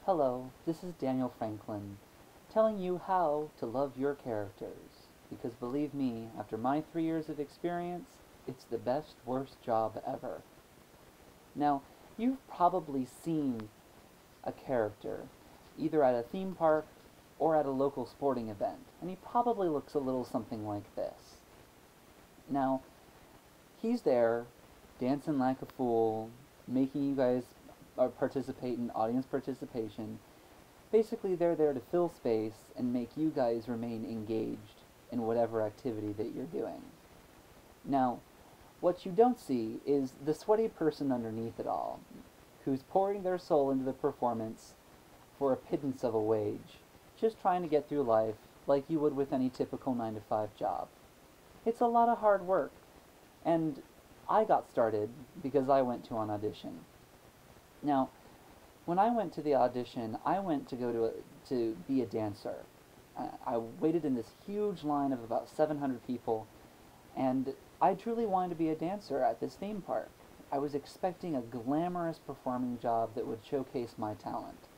Hello, this is Daniel Franklin, telling you how to love your characters. Because believe me, after my 3 years of experience, it's the best, worst job ever. Now, you've probably seen a character, either at a theme park or at a local sporting event, and he probably looks a little something like this. Now, he's there, dancing like a fool, making you guys participate in audience participation. Basically, they're there to fill space and make you guys remain engaged in whatever activity that you're doing. Now, what you don't see is the sweaty person underneath it all, who's pouring their soul into the performance for a pittance of a wage, just trying to get through life like you would with any typical 9 to 5 job. It's a lot of hard work, and I got started because I went to an audition. Now, when I went to the audition, I went to be a dancer. I waited in this huge line of about 700 people, and I truly wanted to be a dancer at this theme park. I was expecting a glamorous performing job that would showcase my talent.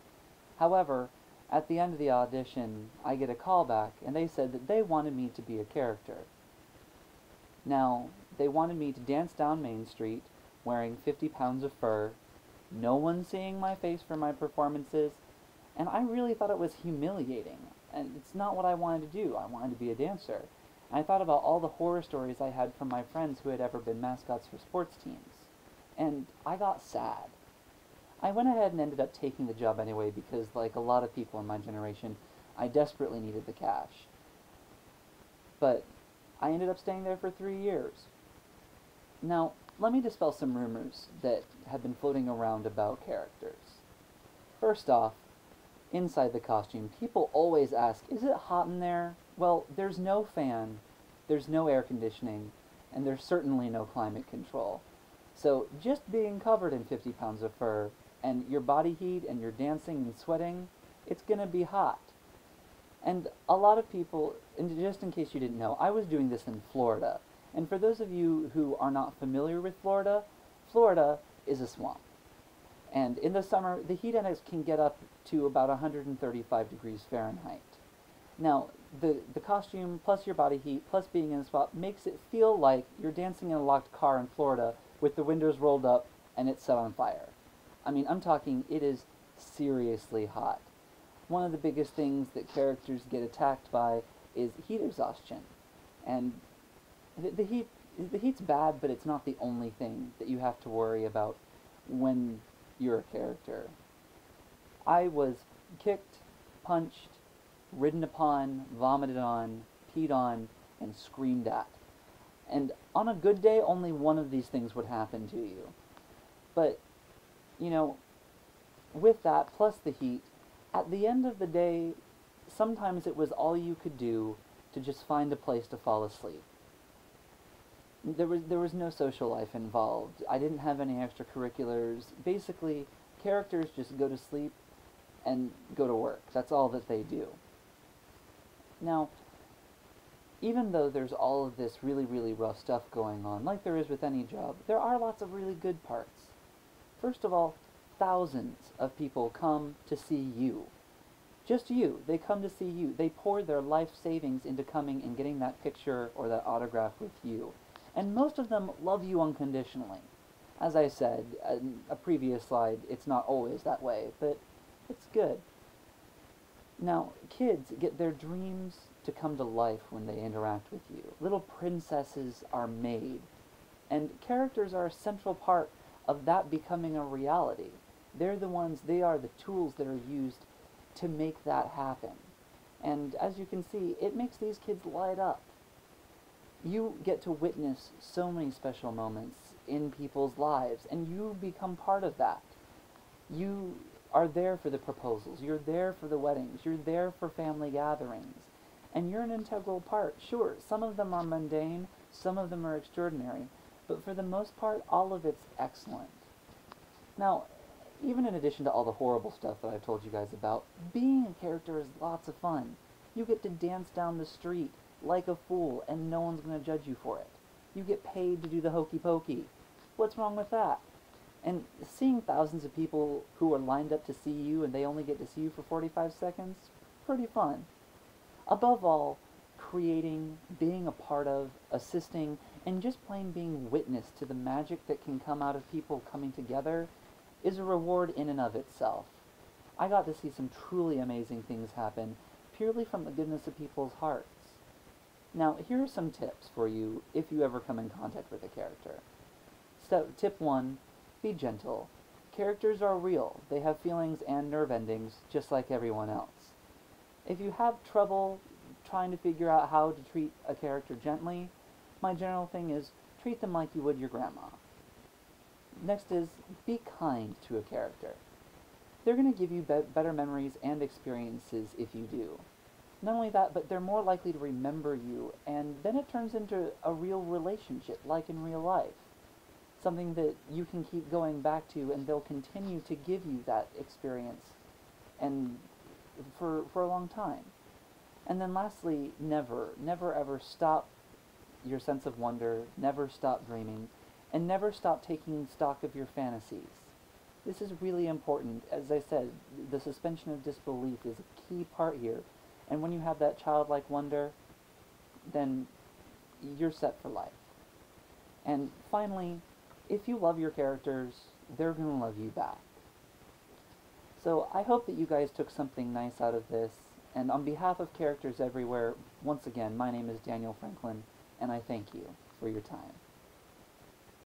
However, at the end of the audition, I get a call back, and they said that they wanted me to be a character. Now, they wanted me to dance down Main Street, wearing 50 pounds of fur, no one seeing my face for my performances, and I really thought it was humiliating, and it's not what I wanted to do. I wanted to be a dancer. And I thought about all the horror stories I had from my friends who had ever been mascots for sports teams, and I got sad. I went ahead and ended up taking the job anyway because, like a lot of people in my generation, I desperately needed the cash. But I ended up staying there for 3 years. Now, let me dispel some rumors that have been floating around about characters. First off, inside the costume, people always ask, is it hot in there? Well, there's no fan, there's no air conditioning, and there's certainly no climate control. So just being covered in 50 pounds of fur, and your body heat, and you're dancing and sweating, it's gonna be hot. And a lot of people, and just in case you didn't know, I was doing this in Florida. And for those of you who are not familiar with Florida, Florida is a swamp. And in the summer, the heat index can get up to about 135 degrees Fahrenheit. Now, the costume, plus your body heat, plus being in a swamp, makes it feel like you're dancing in a locked car in Florida with the windows rolled up and it's set on fire. I mean, I'm talking, it is seriously hot. One of the biggest things that characters get attacked by is heat exhaustion. And the heat's bad, but it's not the only thing that you have to worry about when you're a character. I was kicked, punched, ridden upon, vomited on, peed on, and screamed at. And on a good day, only one of these things would happen to you. But, you know, with that, plus the heat, at the end of the day, sometimes it was all you could do to just find a place to fall asleep. There was no social life involved. I didn't have any extracurriculars. Basically, characters just go to sleep and go to work. That's all that they do. Now, even though there's all of this really, really rough stuff going on, like there is with any job, there are lots of really good parts. First of all, thousands of people come to see you. Just you. They come to see you. They pour their life savings into coming and getting that picture or that autograph with you. And most of them love you unconditionally. As I said in a previous slide, it's not always that way, but it's good. Now, kids get their dreams to come to life when they interact with you. Little princesses are made, and characters are a central part of that becoming a reality. They are the tools that are used to make that happen. And as you can see, it makes these kids light up. You get to witness so many special moments in people's lives, and you become part of that. You are there for the proposals, you're there for the weddings, you're there for family gatherings, and you're an integral part. Sure, some of them are mundane, some of them are extraordinary, but for the most part, all of it's excellent. Now, even in addition to all the horrible stuff that I've told you guys about, being a character is lots of fun. You get to dance down the street like a fool, and no one's going to judge you for it. You get paid to do the hokey pokey. What's wrong with that? And seeing thousands of people who are lined up to see you and they only get to see you for 45 seconds, pretty fun. Above all, creating, being a part of, assisting, and just plain being witness to the magic that can come out of people coming together is a reward in and of itself. I got to see some truly amazing things happen purely from the goodness of people's hearts. Now, here are some tips for you if you ever come in contact with a character. Tip 1, be gentle. Characters are real. They have feelings and nerve endings just like everyone else. If you have trouble trying to figure out how to treat a character gently, my general thing is treat them like you would your grandma. Next is be kind to a character. They're going to give you better memories and experiences if you do. Not only that, but they're more likely to remember you, and then it turns into a real relationship, like in real life. Something that you can keep going back to, and they'll continue to give you that experience and for a long time. And then lastly, never ever stop your sense of wonder, never stop dreaming, and never stop taking stock of your fantasies. This is really important. As I said, the suspension of disbelief is a key part here. And when you have that childlike wonder, then you're set for life. And finally, if you love your characters, they're going to love you back. So I hope that you guys took something nice out of this. And on behalf of characters everywhere, once again, my name is Daniel Franklin, and I thank you for your time.